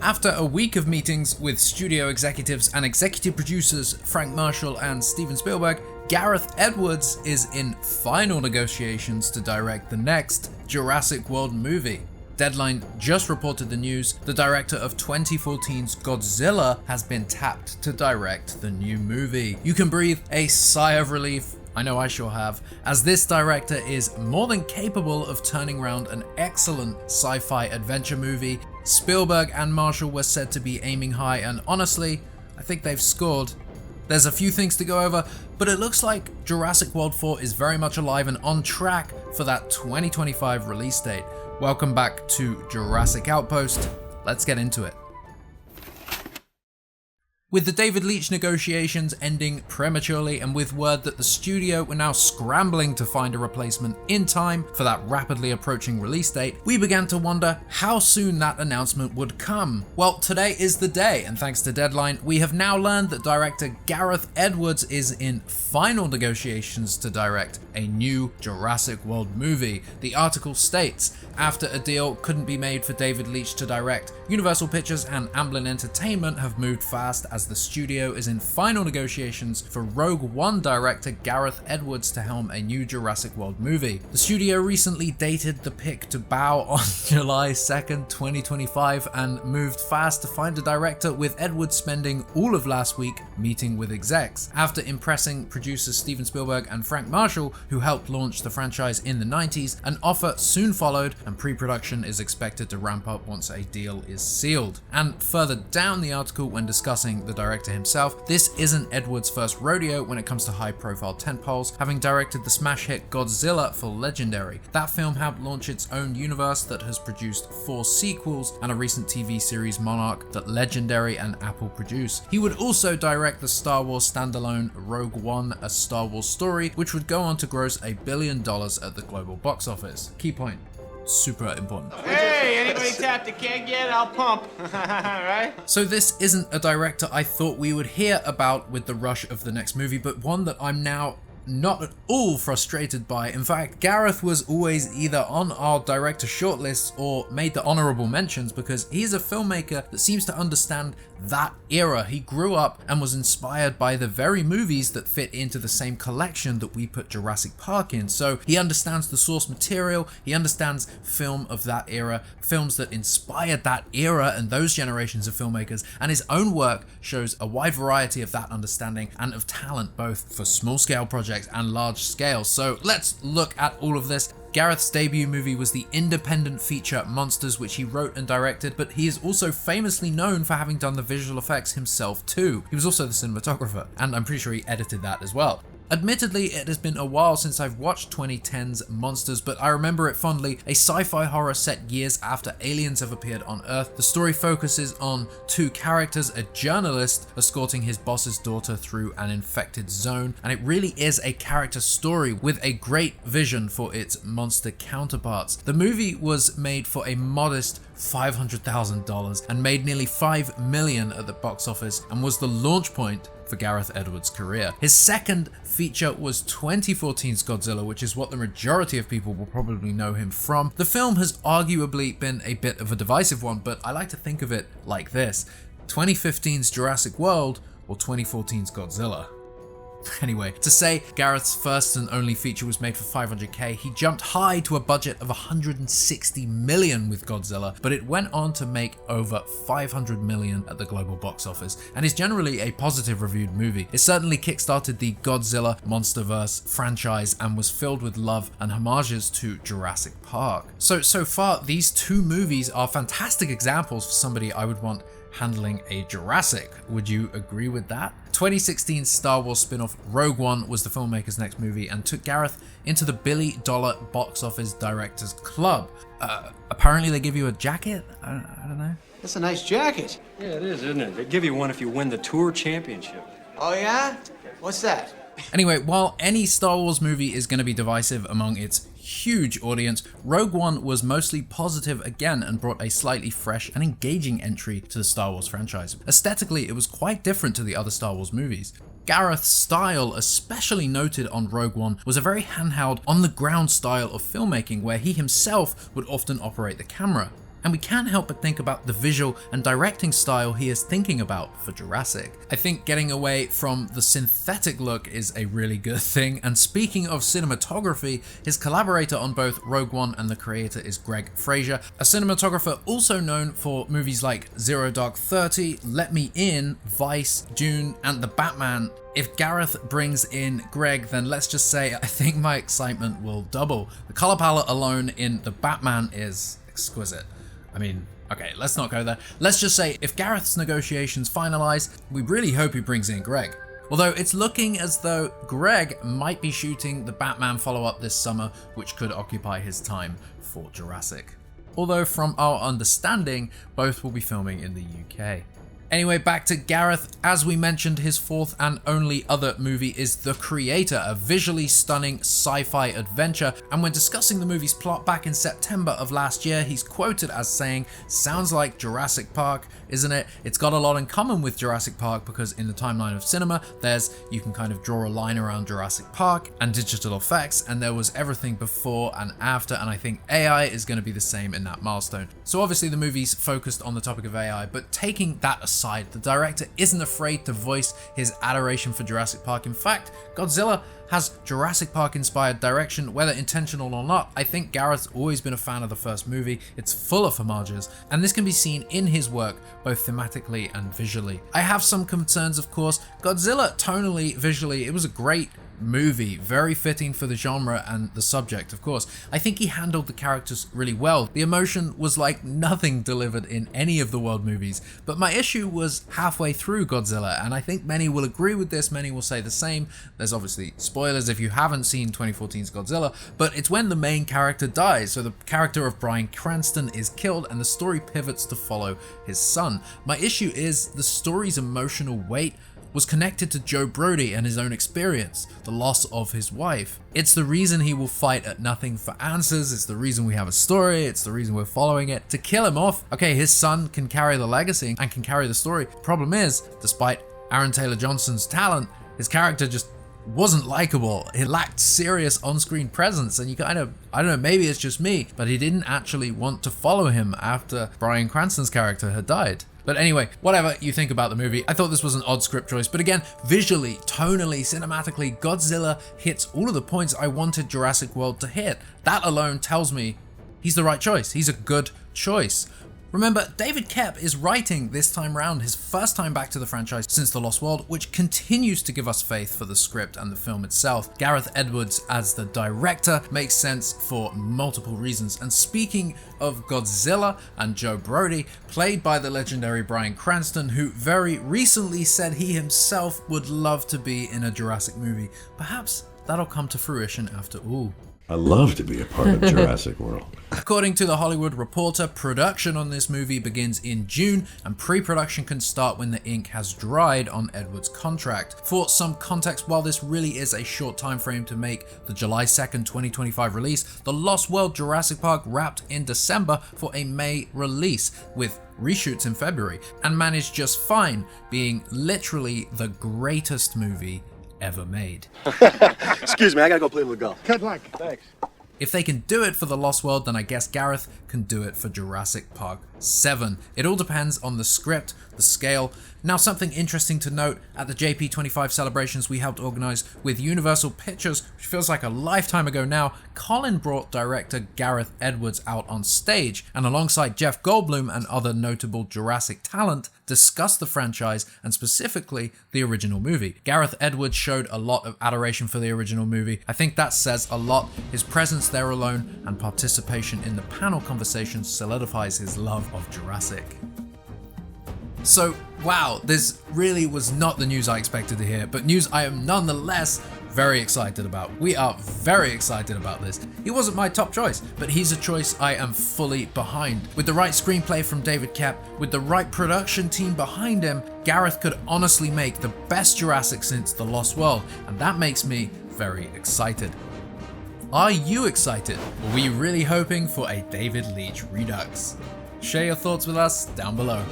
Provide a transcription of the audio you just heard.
After a week of meetings with studio executives and executive producers Frank Marshall and Steven Spielberg, Gareth Edwards is in final negotiations to direct the next Jurassic World movie. Deadline just reported the news. The director of 2014's Godzilla has been tapped to direct the new movie. You can breathe a sigh of relief. I know I sure have, as this director is more than capable of turning around an excellent sci-fi adventure movie. Spielberg and Marshall were said to be aiming high, and honestly, I think they've scored. There's a few things to go over, but it looks like Jurassic World 4 is very much alive and on track for that 2025 release date. Welcome back to Jurassic Outpost. Let's get into it. With the David Leitch negotiations ending prematurely and with word that the studio were now scrambling to find a replacement in time for that rapidly approaching release date, we began to wonder how soon that announcement would come. Well, today is the day, and thanks to Deadline, we have now learned that director Gareth Edwards is in final negotiations to direct a new Jurassic World movie. The article states, after a deal couldn't be made for David Leitch to direct, Universal Pictures and Amblin Entertainment have moved fast as the studio is in final negotiations for Rogue One director Gareth Edwards to helm a new Jurassic World movie. The studio recently dated the pick to bow on July 2nd, 2025 and moved fast to find a director, with Edwards spending all of last week meeting with execs. After impressing producers Steven Spielberg and Frank Marshall, who helped launch the franchise in the 90s, an offer soon followed and pre-production is expected to ramp up once a deal is sealed. And further down the article, when discussing the director himself, this isn't Edwards' first rodeo when it comes to high-profile tentpoles, having directed the smash hit Godzilla for Legendary. That film helped launch its own universe that has produced 4 sequels and a recent TV series Monarch that Legendary and Apple produce. He would also direct the Star Wars standalone Rogue One, A Star Wars Story, which would go on to gross $1 billion at the global box office. Key point. Super important. Hey, anybody tapped the keg yet? I'll pump. Right? So this isn't a director I thought we would hear about with the rush of the next movie, but one that I'm now not at all frustrated by. In fact, Gareth was always either on our director shortlist or made the honorable mentions because he's a filmmaker that seems to understand that era. He grew up and was inspired by the very movies that fit into the same collection that we put Jurassic Park in. So he understands the source material, he understands film of that era, films that inspired that era and those generations of filmmakers, and his own work shows a wide variety of that understanding and of talent, both for small scale projects and large scale. So let's look at all of this. Gareth's debut movie was the independent feature Monsters, which he wrote and directed, but he is also famously known for having done the visual effects himself too. He was also the cinematographer, and I'm pretty sure he edited that as well. Admittedly, it has been a while since I've watched 2010's Monsters, but I remember it fondly. A sci-fi horror set years after aliens have appeared on Earth. The story focuses on 2 characters, a journalist escorting his boss's daughter through an infected zone, and it really is a character story with a great vision for its monster counterparts. The movie was made for a modest $500,000 and made nearly $5 million at the box office and was the launch point for Gareth Edwards' career. His second feature was 2014's Godzilla, which is what the majority of people will probably know him from. The film has arguably been a bit of a divisive one, but I like to think of it like this: 2015's Jurassic World or 2014's Godzilla. Anyway, to say Gareth's first and only feature was made for $500K, he jumped high to a budget of $160 million with Godzilla, but it went on to make over $500 million at the global box office, and is generally a positive reviewed movie. It certainly kickstarted the Godzilla Monsterverse franchise and was filled with love and homages to Jurassic Park. So far, these 2 movies are fantastic examples for somebody I would want handling a Jurassic. Would you agree with that? 2016's Star Wars spin-off Rogue One was the filmmaker's next movie and took Gareth into the $1 billion box office directors club. Apparently they give you a jacket? I don't know. That's a nice jacket. Yeah, it is, isn't it? They give you one if you win the tour championship. Oh, yeah? What's that? Anyway, while any Star Wars movie is going to be divisive among its huge audience, Rogue One was mostly positive again and brought a slightly fresh and engaging entry to the Star Wars franchise. Aesthetically, it was quite different to the other Star Wars movies. Gareth's style, especially noted on Rogue One, was a very handheld, on-the-ground style of filmmaking where he himself would often operate the camera. and we can't help but think about the visual and directing style he is thinking about for Jurassic. I think getting away from the synthetic look is a really good thing, and speaking of cinematography, his collaborator on both Rogue One and the creator is Greg Fraser, a cinematographer also known for movies like Zero Dark 30, Let Me In, Vice, Dune, and The Batman. If Gareth brings in Greg, then let's just say I think my excitement will double. The color palette alone in The Batman is exquisite. I mean, okay, let's not go there. Let's just say if Gareth's negotiations finalize, we really hope he brings in Greg. Although it's looking as though Greg might be shooting the Batman follow-up this summer, which could occupy his time for Jurassic. Although from our understanding, both will be filming in the UK. Anyway, back to Gareth. As we mentioned, his fourth and only other movie is The Creator, a visually stunning sci-fi adventure. And when discussing the movie's plot back in September of last year, he's quoted as saying, "Sounds like Jurassic Park, isn't it? It's got a lot in common with Jurassic Park because in the timeline of cinema, you can kind of draw a line around Jurassic Park and digital effects, and there was everything before and after, and I think AI is going to be the same in that milestone." So obviously the movie's focused on the topic of AI, but taking that aside, the director isn't afraid to voice his adoration for Jurassic Park. In fact, Godzilla has Jurassic Park inspired direction, whether intentional or not. I think Gareth's always been a fan of the first movie. It's full of homages, and this can be seen in his work, both thematically and visually. I have some concerns, of course. Godzilla, tonally, visually, it was a great movie, very fitting for the genre and the subject, of course. I think he handled the characters really well. The emotion was like nothing delivered in any of the World movies, but my issue was halfway through Godzilla, and I think many will agree with this, many will say the same. There's obviously spoilers if you haven't seen 2014's Godzilla, but it's when the main character dies. So the character of Bryan Cranston is killed and the story pivots to follow his son. My issue is the story's emotional weight was connected to Joe Brody and his own experience, the loss of his wife. It's the reason he will fight at nothing for answers, it's the reason we have a story, it's the reason we're following it. To kill him off, okay, his son can carry the legacy and can carry the story. Problem is, despite Aaron Taylor Johnson's talent, his character just wasn't likable. He lacked serious on-screen presence, and you kind of, I don't know, maybe it's just me, but he didn't actually want to follow him after Bryan Cranston's character had died. But anyway, whatever you think about the movie, I thought this was an odd script choice, but again, visually, tonally, cinematically, Godzilla hits all of the points I wanted Jurassic World to hit. That alone tells me he's the right choice. He's a good choice. Remember, David Koepp is writing this time round, his first time back to the franchise since The Lost World, which continues to give us faith for the script and the film itself. Gareth Edwards as the director makes sense for multiple reasons. And speaking of Godzilla and Joe Brody, played by the legendary Bryan Cranston, who very recently said he himself would love to be in a Jurassic movie. Perhaps that'll come to fruition after all. I love to be a part of Jurassic World. According to The Hollywood Reporter, production on this movie begins in June, and pre-production can start when the ink has dried on Edwards' contract. For some context, while this really is a short time frame to make the July 2nd, 2025 release, The Lost World Jurassic Park wrapped in December for a May release, with reshoots in February, and managed just fine, being literally the greatest movie ever made. Excuse me, I gotta go play a little golf. Good luck. Thanks. If they can do it for The Lost World, then I guess Gareth can do it for Jurassic Park 7. It all depends on the script, the scale. Now, something interesting to note, at the JP25 celebrations we helped organize with Universal Pictures, which feels like a lifetime ago now, Colin brought director Gareth Edwards out on stage, and alongside Jeff Goldblum and other notable Jurassic talent, discussed the franchise and specifically the original movie. Gareth Edwards showed a lot of adoration for the original movie. I think that says a lot. His presence there alone and participation in the panel conversation solidifies his love of Jurassic. So, wow, this really was not the news I expected to hear, but news I am nonetheless very excited about. We are very excited about this. He wasn't my top choice, but he's a choice I am fully behind. With the right screenplay from David Koepp, with the right production team behind him, Gareth could honestly make the best Jurassic since The Lost World, and that makes me very excited. Are you excited? Were we really hoping for a David Leitch redux? Share your thoughts with us down below.